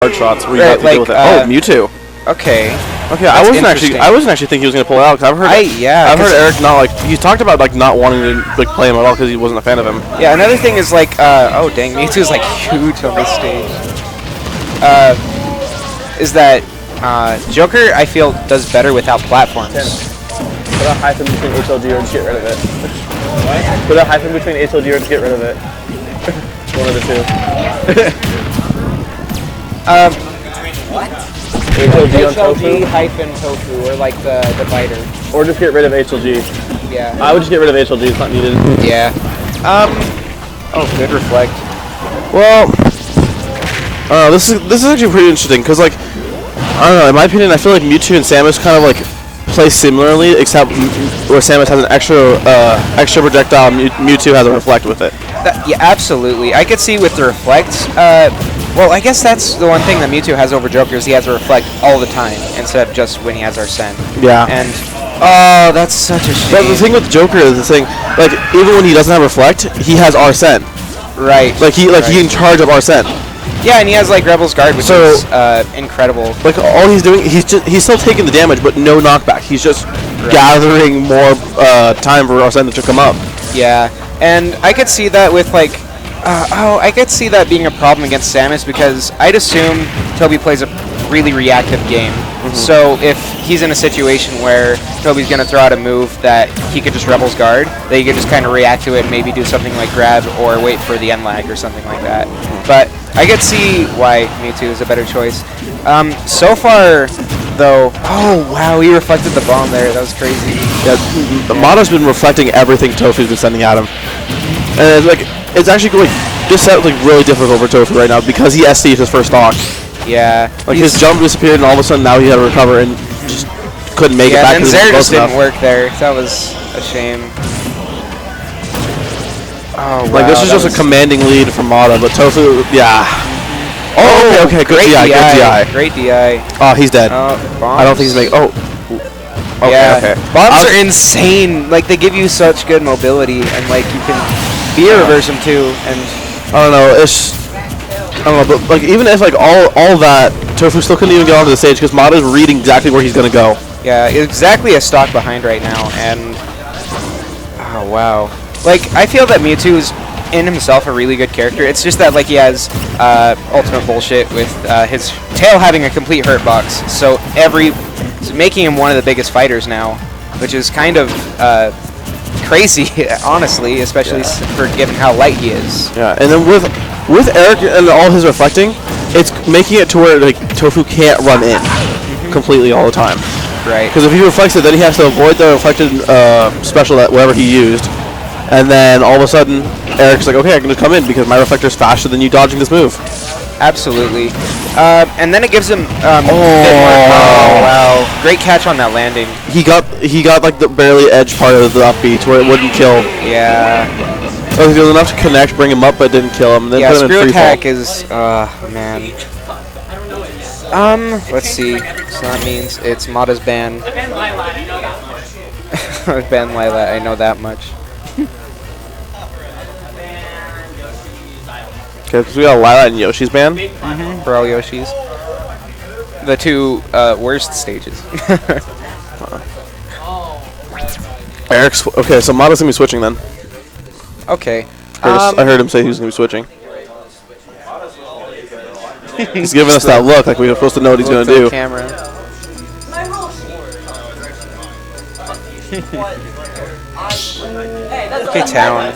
hard shots where you have to like, deal with it. Oh, Mewtwo. Okay. Okay, I wasn't actually thinking he was gonna pull it out because I've heard Eric not like he talked about like not wanting to like play him at all because he wasn't a fan of him. Yeah, another thing is like oh dang, Mewtwo's like huge on this stage. Is that Joker I feel does better without platforms. Put a hyphen between HLG or just get rid of it. What? Put a hyphen between HLG or just get rid of it. One of the two. What? HLG on ToFu? hyphen ToFu, or like the divider. Or just get rid of HLG. Yeah. I would just get rid of HLG, it's not needed. Yeah. Oh, good reflect. Well, this is actually pretty interesting because like I don't know. In my opinion, I feel like Mewtwo and Samus kind of like play similarly, except where Samus has an extra projectile, Mewtwo has a reflect with it. Yeah, absolutely. I could see with the reflect. Well, I guess that's the one thing that Mewtwo has over Joker is he has a reflect all the time instead of just when he has Arsene. Yeah. And oh, that's such a shame. But the thing with Joker is the thing, like even when he doesn't have reflect, he has Arsene. Right. Like he in charge of Arsene. Yeah, and he has like Rebel's Guard, which is incredible. Like all he's doing, he's still taking the damage, but no knockback. He's just gathering more time for Arsene to come up. Yeah, and I could see that with like, I could see that being a problem against Samus because I'd assume Toby plays a really reactive game. So if he's in a situation where Toby's going to throw out a move that he could just Rebel's Guard, that he could just kind of react to it and maybe do something like grab or wait for the end lag or something like that. But I could see why Mewtwo is a better choice. So far, though, oh wow, he reflected the bomb there. That was crazy. Yeah, Mada's been reflecting everything ToFu's been sending at him, and it's actually going just like really difficult for ToFu right now because he SD'd his first stock. Yeah, like his jump disappeared, and all of a sudden now he had to recover and just couldn't make it back. And Zare just didn't work there. That was a shame. Oh, wow, like this is just a commanding lead from Mada, but ToFu, yeah. Oh, okay, good DI, good DI. Great DI. Oh, he's dead. Bombs. I don't think he's making. Oh. Okay, yeah. okay. Bombs are insane. Like they give you such good mobility, and like you can reverse them too. And I don't know. I don't know, but like even if like all that, ToFu still couldn't even get onto the stage because Mada's reading exactly where he's gonna go. Yeah, exactly a stock behind right now, and oh wow. Like I feel that Mewtwo is in himself a really good character. It's just that like he has ultimate bullshit with his tail having a complete hurt box, so making him one of the biggest fighters now, which is kind of crazy, honestly, especially for given how light he is. Yeah, and then with Eric and all his reflecting, it's making it to where like ToFu can't run in completely all the time. Right. Because if he reflects it, then he has to avoid the reflected special that whatever he used, and then all of a sudden Eric's like, okay, I can just come in because my reflector's faster than you dodging this move. Absolutely. And then it gives him wow. Great catch on that landing. He got like the barely edge part of the up B to where it wouldn't kill. Yeah. So he was enough to connect, bring him up, but didn't kill him. And then put him screw in free attack fall. is man. Let's see. So that means it's Mada's ban. Ban Lila, I know that much. Okay, because we got Lila and Yoshi's ban. For all Yoshis. The two worst stages. Eric's okay, so Mada's gonna be switching then. Okay. I heard him say he was gonna be switching. He's giving us that look like we were supposed to know what he's gonna do. Camera. Okay, Town.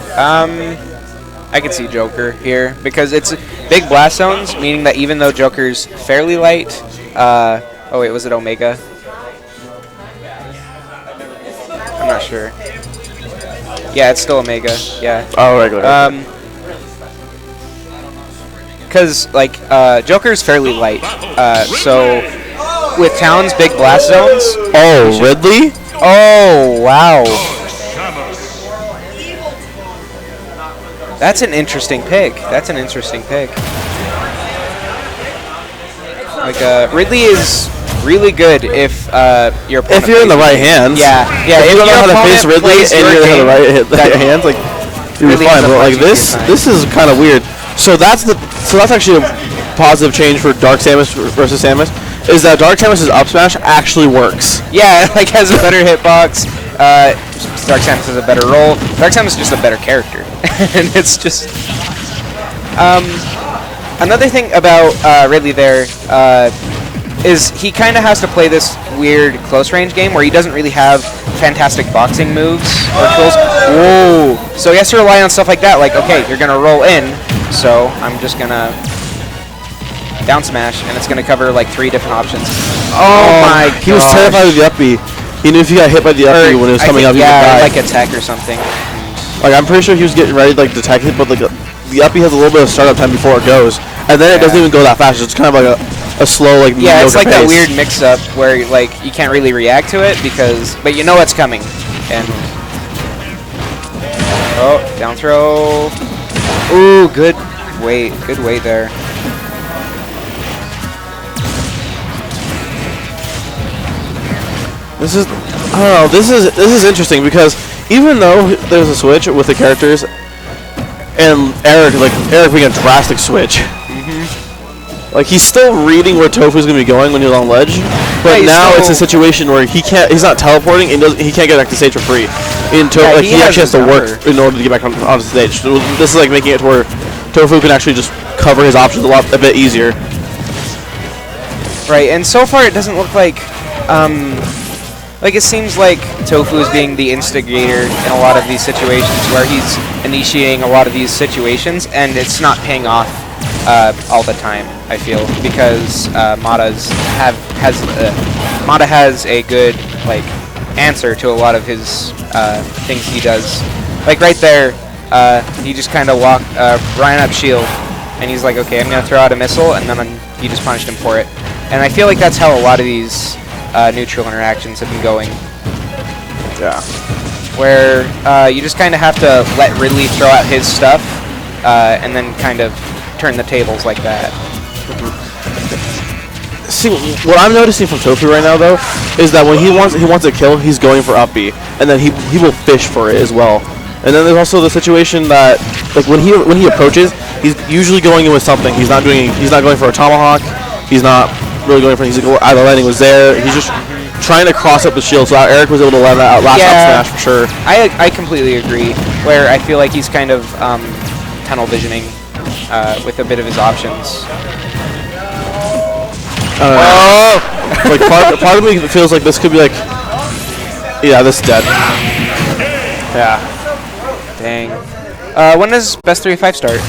I could see Joker here because it's big blast zones, meaning that even though Joker's fairly light, oh wait, was it Omega? I'm not sure. Yeah, it's still Omega. Yeah. Oh, regular. Because like Joker's fairly light, so with Town's big blast zones. Oh, Ridley? Oh wow. That's an interesting pick. Like Ridley is really good if your opponent. If you're in the right hands. Yeah. If you don't know how to face Ridley and you're in the right hands, like you'll be fine. But like this is kind of weird. So that's actually a positive change for Dark Samus versus Samus is that Dark Samus's up smash actually works. Yeah, like has a better hitbox. Dark Samus has a better roll. Dark Samus is just a better character, and it's just. Another thing about Ridley there is he kind of has to play this weird close range game where he doesn't really have fantastic boxing moves or tools. Whoa! So he has to rely on stuff like that. Like, okay, you're gonna roll in, so I'm just gonna down smash, and it's gonna cover like 3 different options. Oh my god! He was terrified of the up B. He knew if he got hit by the up B when it was coming up, he would die. Like attack or something. Like I'm pretty sure he was getting ready like to attack it, but like the up B has a little bit of startup time before it goes, and then it doesn't even go that fast. It's kind of like a slow like it's like pace. that weird mix-up where like you can't really react to it but you know it's coming. And down throw. Ooh, good weight there. This is, I don't know. This is interesting because even though there's a switch with the characters, and Eric being a drastic switch. Like he's still reading where ToFu's gonna be going when he's on ledge, but now it's a situation where he's not teleporting and he can't get back to stage for free. He actually has to work in order to get back on the stage. So this is like making it to where ToFu can actually just cover his options a bit easier. Right, and so far it doesn't look like it seems like ToFu is being the instigator in a lot of these situations where he's initiating a lot of these situations, and it's not paying off all the time, I feel, because Mada has a good like answer to a lot of his things he does. Like right there, he just kind of walked Ryan up shield, and he's like, okay, I'm gonna throw out a missile, and then he just punished him for it. And I feel like that's how a lot of these neutral interactions have been going. Yeah. Where you just kind of have to let Ridley throw out his stuff, and then kind of turn the tables like that. See, what I'm noticing from ToFu right now, though, is that when he wants a kill, he's going for up B, and then he will fish for it as well. And then there's also the situation that, like, when he approaches, he's usually going in with something. He's not going for a tomahawk. He's not really going for. He's like, either landing was there. He's just trying to cross up the shield. So Eric was able to let that last up smash for sure. I completely agree. Where I feel like he's kind of tunnel visioning with a bit of his options. Like part of me feels like this could be like, yeah, this is dead. Yeah. Dang. When does best 3-5 start?